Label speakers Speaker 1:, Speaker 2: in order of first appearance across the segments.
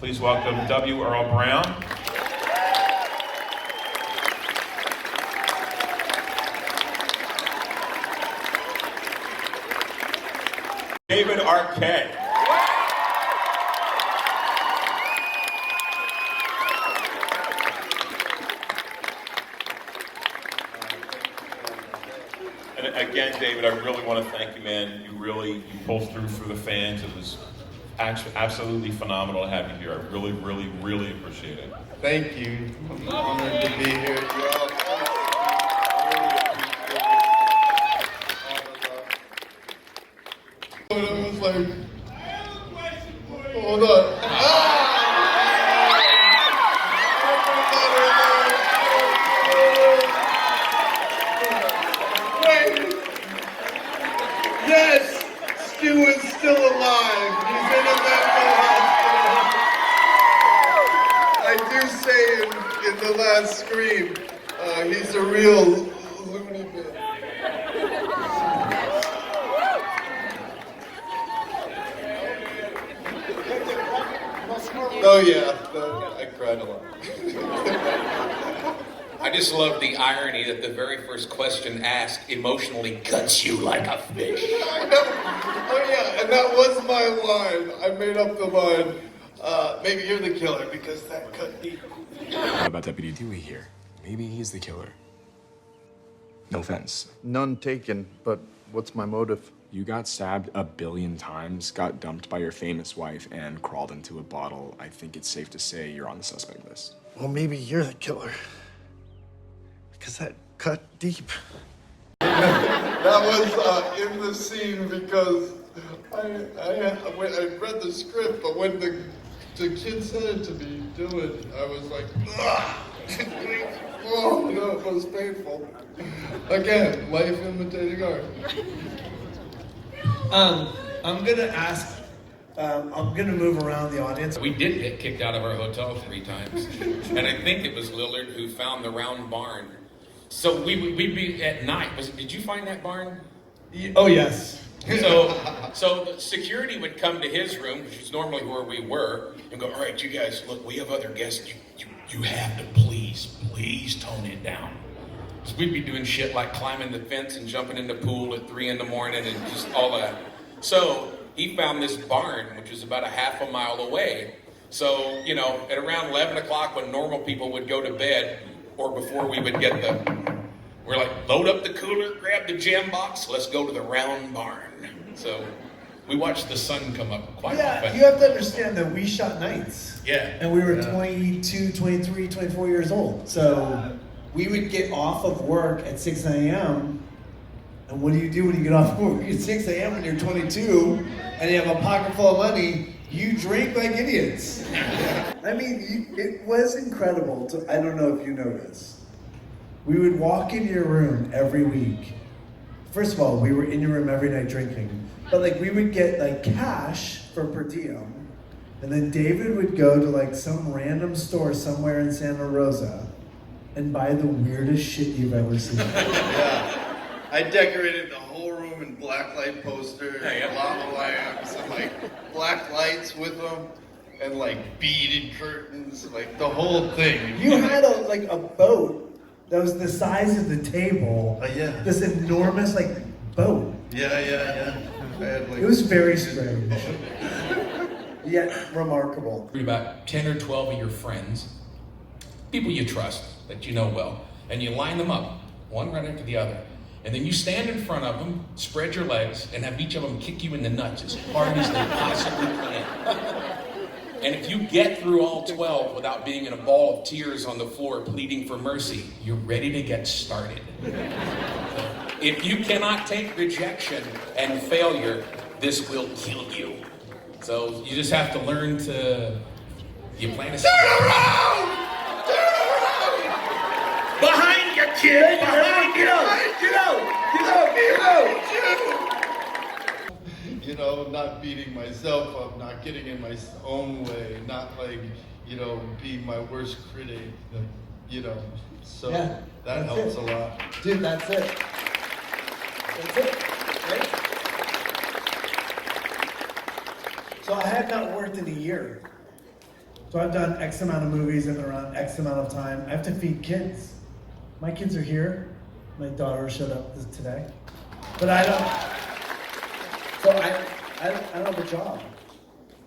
Speaker 1: Please welcome W. Earl Brown. David Arquette. And again, David, I really want to thank you, man. You pulled through for the fans. It was absolutely phenomenal to have you here. I really, really, really appreciate it.
Speaker 2: Thank you. I'm honored to be here. You all. But it was like, hold on. Wait. Yes, Stu is still alive. He's in a mental hospital. I do say in the last scream, he's a real loony bin. Oh yeah, I cried a lot.
Speaker 3: I just love the irony that the very first question asked emotionally cuts you like a fish.
Speaker 2: I know. Oh yeah, and that was my line. I made up the line, maybe you're the killer because that cut deep.
Speaker 4: What about Deputy Dewey here? Maybe he's the killer. No offense.
Speaker 2: None taken, but what's my motive?
Speaker 4: You got stabbed 1 billion times, got dumped by your famous wife, and crawled into a bottle. I think it's safe to say you're on the suspect list.
Speaker 2: Well, maybe you're the killer. Because that cut deep. That was in the scene because I read the script, but when the kid said it to me, Dylan, I was like, oh, no, it was painful. Again, life imitating art.
Speaker 5: I'm gonna move around the audience.
Speaker 3: We did get kicked out of our hotel 3 times. And I think it was Lillard who found the round barn. So we'd be at night. Did you find that barn?
Speaker 5: Oh, yes.
Speaker 3: So the security would come to his room, which is normally where we were, and go, all right, you guys, look, we have other guests. You have to please tone it down. So we'd be doing shit like climbing the fence and jumping in the pool at 3 in the morning and just all that. So he found this barn, which was about a half a mile away. So, you know, at around 11 o'clock when normal people would go to bed, or before we would get we're like, load up the cooler, grab the jam box, let's go to the round barn. So we watched the sun come up quite often.
Speaker 5: You have to understand that we shot nights.
Speaker 3: Yeah.
Speaker 5: And we were 22, 23, 24 years old. So we would get off of work at 6 a.m. And what do you do when you get off work at 6 a.m. when you're 22 and you have a pocket full of money? You drink like idiots. I mean, it was incredible. I don't know if you know this. We would walk in your room every week. First of all, we were in your room every night drinking. But like we would get like cash for per diem. And then David would go to like some random store somewhere in Santa Rosa and buy the weirdest shit you've ever seen.
Speaker 2: Yeah. I decorated the whole room in blacklight posters, lava lamps, and like black lights with them, and like beaded curtains, like the whole thing.
Speaker 5: You had a boat that was the size of the table.
Speaker 2: Yeah.
Speaker 5: This enormous boat.
Speaker 2: Yeah. I had,
Speaker 5: It was very strange. Yet remarkable.
Speaker 3: About 10 or 12 of your friends, people you trust, that you know well, and you line them up, one right after the other. And then you stand in front of them, spread your legs, and have each of them kick you in the nuts as hard as they possibly can. And if you get through all 12 without being in a ball of tears on the floor pleading for mercy, you're ready to get started. If you cannot take rejection and failure, this will kill you. So you just have to learn to, you plan to... Turn around! Behind you, kid! Behind you!
Speaker 5: Get out!
Speaker 2: You know, not beating myself up, not getting in my own way, not being my worst critic, so
Speaker 5: Yeah,
Speaker 2: that helps a lot.
Speaker 5: Dude, that's it. That's it, right? So I had not worked in a year. So I've done X amount of movies and around X amount of time. I have to feed kids. My kids are here. My daughter showed up today. But I don't, so I don't have a job.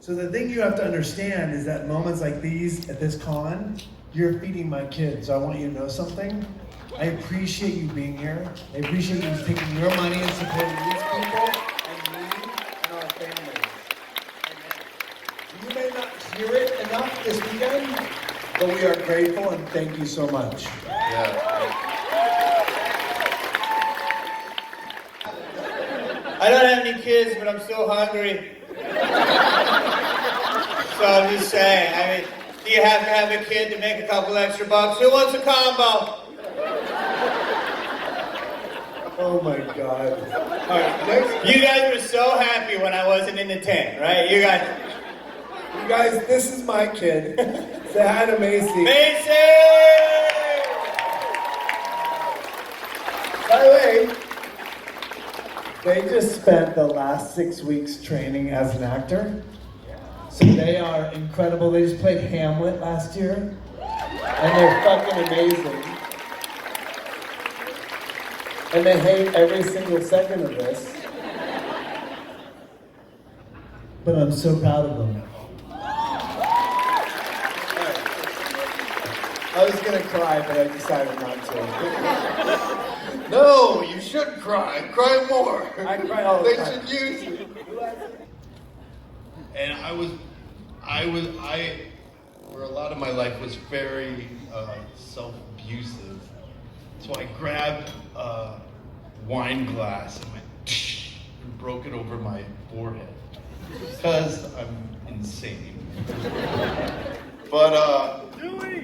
Speaker 5: So the thing you have to understand is that moments like these at this con, you're feeding my kids. So I want you to know something. I appreciate you being here. I appreciate you taking your money and supporting these people and me and our families. You may not hear it enough this weekend, but we are grateful and thank you so much.
Speaker 6: I don't have any kids, but I'm still hungry. So I'm just saying, I mean, do you have to have a kid to make a couple extra bucks? Who wants a combo?
Speaker 5: Oh my God. All right, next.
Speaker 6: You guys were so happy when I wasn't in the tent, right? You guys,
Speaker 5: This is my kid. Say hi to Macy.
Speaker 6: Macy!
Speaker 5: By the way, they just spent the last 6 weeks training as an actor. So they are incredible. They just played Hamlet last year. And they're fucking amazing. And they hate every single second of this. But I'm so proud of them. I was gonna cry, but I decided not to.
Speaker 2: No, you should cry. Cry more.
Speaker 5: I cry all the
Speaker 2: They
Speaker 5: time.
Speaker 2: should use it. And for a lot of my life was very self-abusive. So I grabbed a wine glass and went and broke it over my forehead because I'm insane. But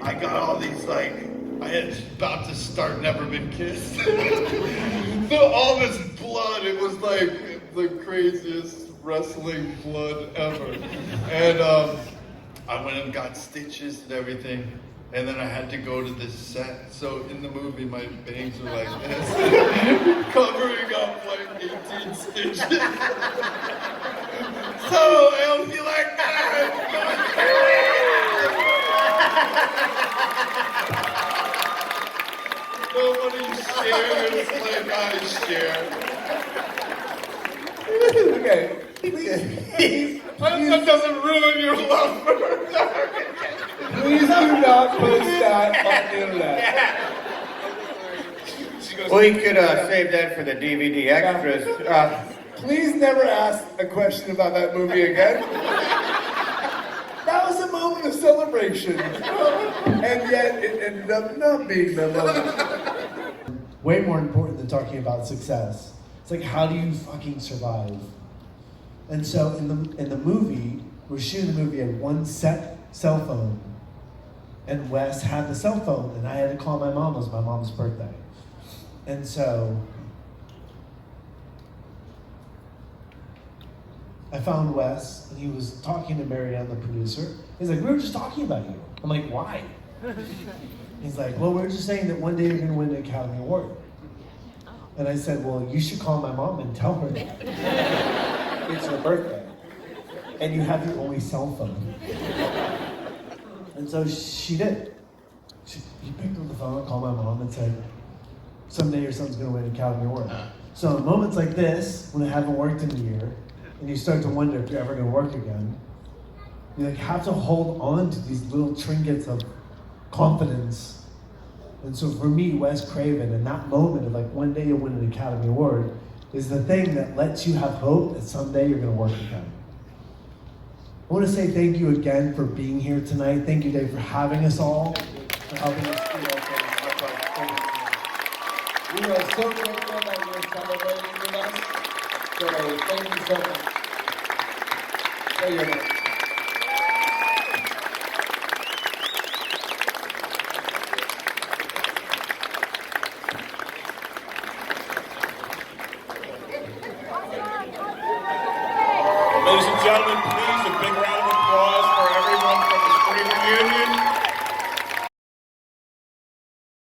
Speaker 2: I got all these I had about to start Never Been Kissed. So all this blood, it was like the craziest wrestling blood ever. And I went and got stitches and everything. And then I had to go to this set. So in the movie, my bangs were like this, covering up like 18 stitches. So it'll be like that. Nobody shares like I share.
Speaker 5: Okay. Please
Speaker 2: That doesn't ruin your love for her.
Speaker 5: do not post that on the internet.
Speaker 6: We could save that for the DVD extras.
Speaker 5: Please never ask a question about that movie again. That was a moment of celebration. And yet it ended up not being the moment. Way more important than talking about success. It's like, how do you fucking survive? And so in the movie, we're shooting the movie at one set cell phone. And Wes had the cell phone, and I had to call my mom. It was my mom's birthday. And so I found Wes, and he was talking to Marianne, the producer. He's like, we were just talking about you. I'm like, why? He's like, well, we were just saying that one day you're going to win the Academy Award. And I said, well, you should call my mom and tell her that. It's her birthday. And you have the only cell phone. And so she did. He picked up the phone, called my mom, and said, someday your son's going to win an Academy Award. So in moments like this, when I haven't worked in a year, and you start to wonder if you're ever going to work again, you have to hold on to these little trinkets of confidence. And so for me, Wes Craven, in that moment of one day you'll win an Academy Award, is the thing that lets you have hope that someday you're going to work again. I want to say thank you again for being here tonight. Thank you, Dave, for having us all, for helping us feel okay. We are so grateful that you're celebrating with us. So thank you so much. Say your name.
Speaker 1: Ladies and gentlemen,